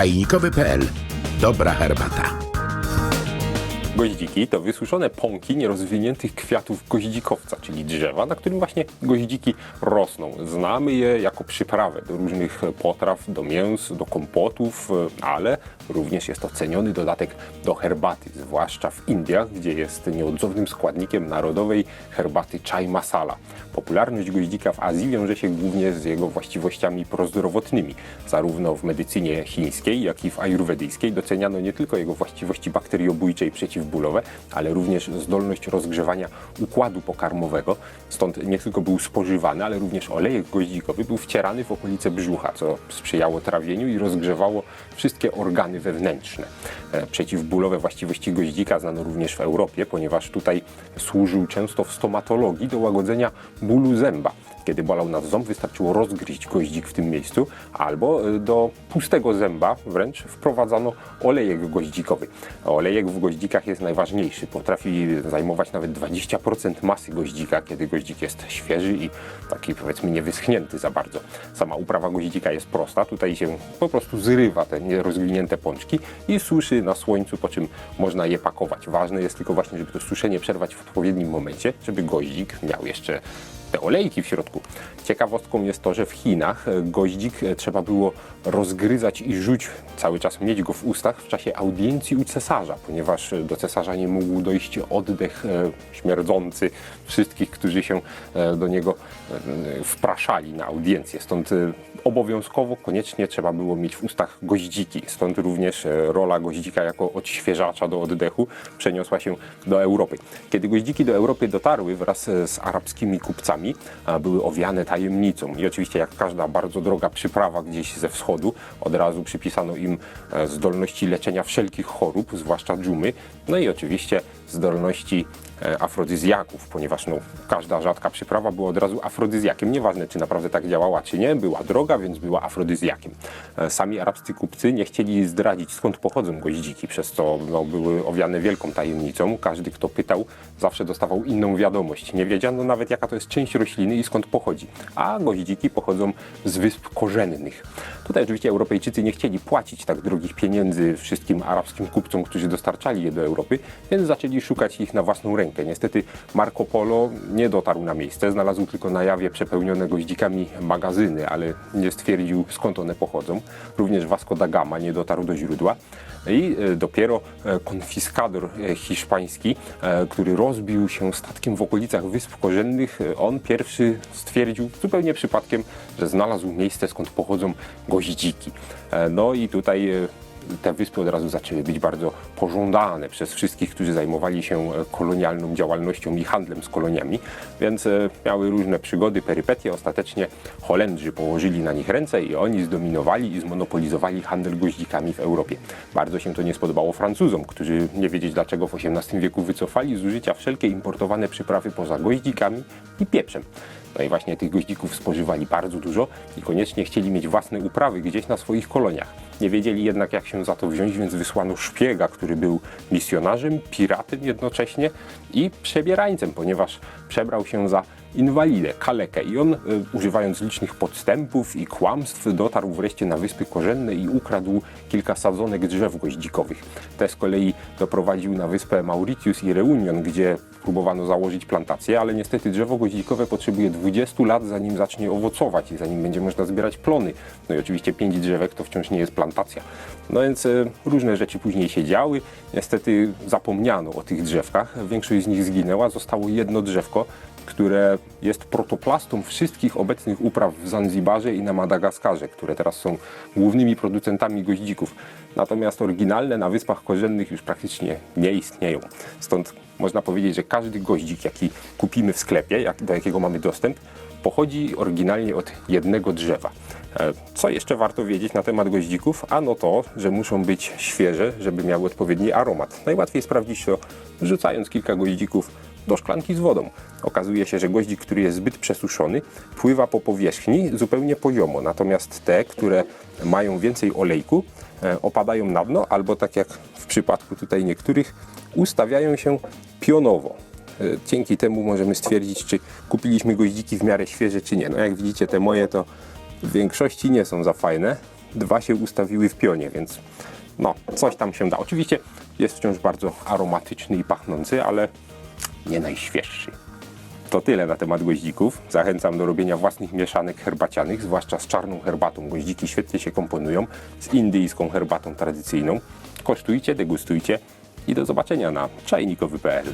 Czajnikowy.pl. Dobra herbata. Goździki to wysuszone pąki nierozwiniętych kwiatów goździkowca, czyli drzewa, na którym właśnie goździki rosną. Znamy je jako przyprawę do różnych potraw, do mięs, do kompotów, ale również jest to ceniony dodatek do herbaty, zwłaszcza w Indiach, gdzie jest nieodzownym składnikiem narodowej herbaty chai masala. Popularność goździka w Azji wiąże się głównie z jego właściwościami prozdrowotnymi. Zarówno w medycynie chińskiej, jak i w ajurwedyjskiej doceniano nie tylko jego właściwości bakteriobójcze i przeciwbólowe, ale również zdolność rozgrzewania układu pokarmowego. Stąd nie tylko był spożywany, ale również olejek goździkowy był wcierany w okolice brzucha, co sprzyjało trawieniu i rozgrzewało wszystkie organy wewnętrzne. Przeciwbólowe właściwości goździka znano również w Europie, ponieważ tutaj służył często w stomatologii do łagodzenia bólu zęba. Kiedy bolał nas ząb, wystarczyło rozgryźć goździk w tym miejscu, albo do pustego zęba wręcz wprowadzano olejek goździkowy. Olejek w goździkach jest najważniejszy. Potrafi zajmować nawet 20% masy goździka, kiedy goździk jest świeży i taki, powiedzmy, niewyschnięty za bardzo. Sama uprawa goździka jest prosta. Tutaj się po prostu zrywa te nierozwinięte pączki i suszy na słońcu, po czym można je pakować. Ważne jest tylko właśnie, żeby to suszenie przerwać w odpowiednim momencie, żeby goździk miał jeszcze te olejki w środku. Ciekawostką jest to, że w Chinach goździk trzeba było rozgryzać i rzuć, cały czas mieć go w ustach w czasie audiencji u cesarza, ponieważ do cesarza nie mógł dojść oddech śmierdzący wszystkich, którzy się do niego wpraszali na audiencję. Stąd obowiązkowo, koniecznie trzeba było mieć w ustach goździki. Stąd również rola goździka jako odświeżacza do oddechu przeniosła się do Europy. Kiedy goździki do Europy dotarły wraz z arabskimi kupcami, były owiane tajemnicą. I oczywiście, jak każda bardzo droga przyprawa gdzieś ze wschodu, od razu przypisano im zdolności leczenia wszelkich chorób, zwłaszcza dżumy. No i oczywiście zdolności afrodyzjaków, ponieważ każda rzadka przyprawa była od razu afrodyzjakiem. Nieważne, czy naprawdę tak działała, czy nie, była droga, więc była afrodyzjakiem. Sami arabscy kupcy nie chcieli zdradzić, skąd pochodzą goździki, przez co były owiane wielką tajemnicą. Każdy, kto pytał, zawsze dostawał inną wiadomość. Nie wiedziano nawet, jaka to jest część rośliny i skąd pochodzi. A goździki pochodzą z wysp korzennych. Tutaj oczywiście Europejczycy nie chcieli płacić tak drogich pieniędzy wszystkim arabskim kupcom, którzy dostarczali je do Europy, więc zaczęli szukać ich na własną rękę. Niestety Marco Polo nie dotarł na miejsce, znalazł tylko na Jawie przepełnione goździkami magazyny, ale nie stwierdził, skąd one pochodzą. Również Vasco da Gama nie dotarł do źródła. I dopiero konfiskador hiszpański, który rozbił się statkiem w okolicach Wysp Korzennych, on pierwszy stwierdził zupełnie przypadkiem, że znalazł miejsce, skąd pochodzą goździki. No i tutaj te wyspy od razu zaczęły być bardzo pożądane przez wszystkich, którzy zajmowali się kolonialną działalnością i handlem z koloniami, więc miały różne przygody, perypetie. Ostatecznie Holendrzy położyli na nich ręce i oni zdominowali i zmonopolizowali handel goździkami w Europie. Bardzo się to nie spodobało Francuzom, którzy nie wiedzieć dlaczego w XVIII wieku wycofali z użycia wszelkie importowane przyprawy poza goździkami i pieprzem. No i właśnie tych goździków spożywali bardzo dużo i koniecznie chcieli mieć własne uprawy gdzieś na swoich koloniach. Nie wiedzieli jednak, jak się za to wziąć, więc wysłano szpiega, który był misjonarzem, piratem jednocześnie i przebierańcem, ponieważ przebrał się za inwalidę, kalekę. I on, używając licznych podstępów i kłamstw, dotarł wreszcie na Wyspy Korzenne i ukradł kilka sadzonek drzew goździkowych. Te z kolei doprowadził na wyspę Mauritius i Reunion, gdzie próbowano założyć plantację, ale niestety drzewo goździkowe potrzebuje 20 lat, zanim zacznie owocować i zanim będzie można zbierać plony. No i oczywiście 5 drzewek to wciąż nie jest plantacja. No więc różne rzeczy później się działy. Niestety zapomniano o tych drzewkach. Większość z nich zginęła. Zostało jedno drzewko, które jest protoplastą wszystkich obecnych upraw w Zanzibarze i na Madagaskarze, które teraz są głównymi producentami goździków. Natomiast oryginalne na Wyspach Korzennych już praktycznie nie istnieją. Stąd można powiedzieć, że każdy goździk, jaki kupimy w sklepie, do jakiego mamy dostęp, pochodzi oryginalnie od jednego drzewa. Co jeszcze warto wiedzieć na temat goździków? Ano to, że muszą być świeże, żeby miały odpowiedni aromat. Najłatwiej sprawdzić to, wrzucając kilka goździków do szklanki z wodą. Okazuje się, że goździk, który jest zbyt przesuszony, pływa po powierzchni zupełnie poziomo. Natomiast te, które mają więcej olejku, opadają na dno albo, tak jak w przypadku tutaj niektórych, ustawiają się pionowo. Dzięki temu możemy stwierdzić, czy kupiliśmy goździki w miarę świeże, czy nie. No jak widzicie, te moje to w większości nie są za fajne. 2 się ustawiły w pionie, więc no, coś tam się da. Oczywiście jest wciąż bardzo aromatyczny i pachnący, ale nie najświeższy. To tyle na temat goździków. Zachęcam do robienia własnych mieszanek herbacianych, zwłaszcza z czarną herbatą. Goździki świetnie się komponują z indyjską herbatą tradycyjną. Kosztujcie, degustujcie i do zobaczenia na czajnikowy.pl.